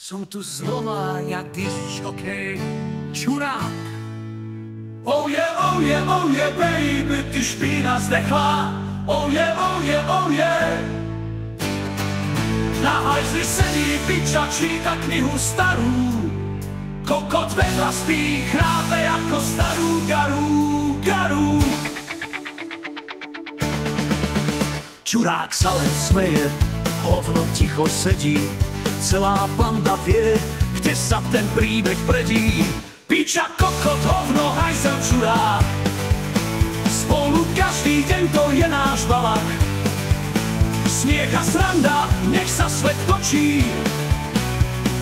Som tu znova jak disc-jockey, čurák. Oh yeah, baby, ty špína zdechla. Oh yeah. Na hajzli sedí piča, číta knihu starú. Kokot vedľa spí, chrápe ako starú garu. Čurák sa len smeje, hovno ticho sedí. Celá banda vie, kde sa ten príbeh predí. Piča, kokot, hovno, hajzel, čurák. Spolu každý deň, to je náš balák. Smiech a sranda, nech sa svet točí.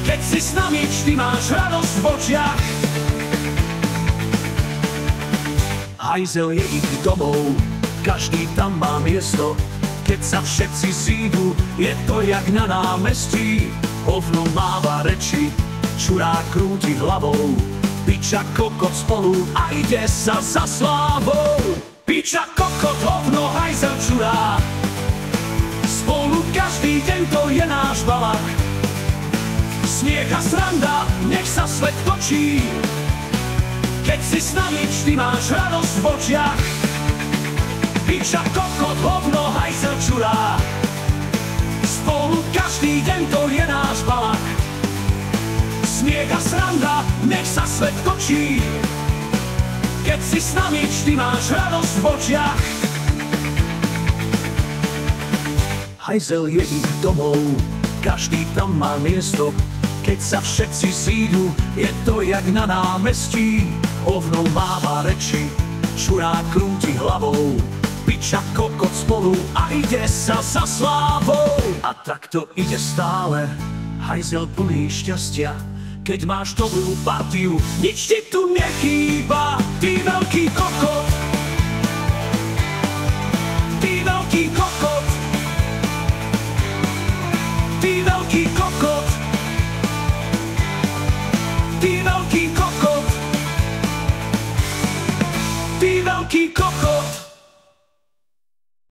Keď si s nami, vždy máš radosť v očiach. Hajzel je ich domov, každý tam má miesto. Keď sa všetci zídu, je to jak na námestí. Hovno máva reči, čurák krúti hlavou. Piča, kokot spolu a ide sa za slávou. Piča, kokot, hovno, hajzel, čurák. Spolu každý deň, to je náš balák. Smiech a sranda, nech sa svet točí. Keď si s nami, vždy máš radosť v očiach. Piča, kokot, hovno, hajzel, čurák. Spolu každý deň, to je náš balák. Smiech a sranda, nech sa svet točí. Keď si s nami, vždy máš radosť v očiach. Hajzel je ich domov, každý tam má miesto. Keď sa všetci zídu, je to jak na námestí. Hovno máva reči, čurák krúti hlavou. Piča, kokot spolu a ide sa za slávou. A tak to ide stále, hajzel plný šťastia. Keď máš dobrú partiu, nič ti tu nechýba. Ty veľký kokot, ty veľký kokot, ty veľký kokot, ty veľký kokot.